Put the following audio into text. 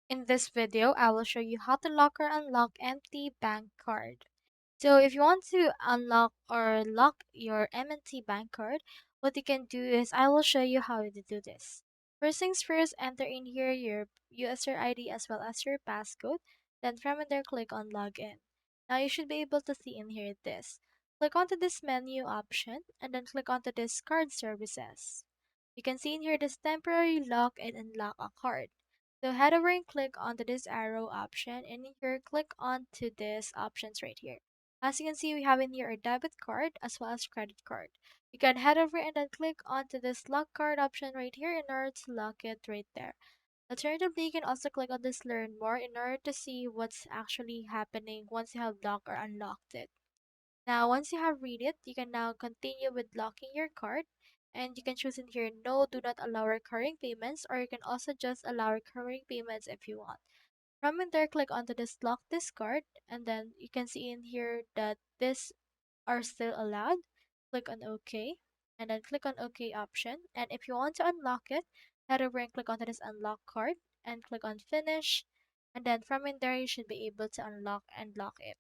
In this video, I will show you how to lock or unlock M&T Bank card. So if you want to unlock or lock your M&T Bank card, what you can do is I will show you how to do this. First things first, enter in here your user ID as well as your passcode. Then from there, click on login. Now you should be able to see in here this. Click onto this menu option and then click onto this card services. You can see in here this temporary lock and unlock a card. So head over and click onto this arrow option and in here click onto this options right here. As you can see, we have in here a debit card as well as credit card. You can head over and then click onto this lock card option right here in order to lock it right there. Alternatively, you can also click on this learn more in order to see what's actually happening once you have locked or unlocked it. Now, once you have read it, you can now continue with locking your card and you can choose in here no, do not allow recurring payments, or you can also just allow recurring payments if you want. From in there, click onto this lock this card and then you can see in here that this are still allowed. Click on OK and then click on OK option. And if you want to unlock it, head over and click onto this unlock card and click on finish. And then from in there, you should be able to unlock and lock it.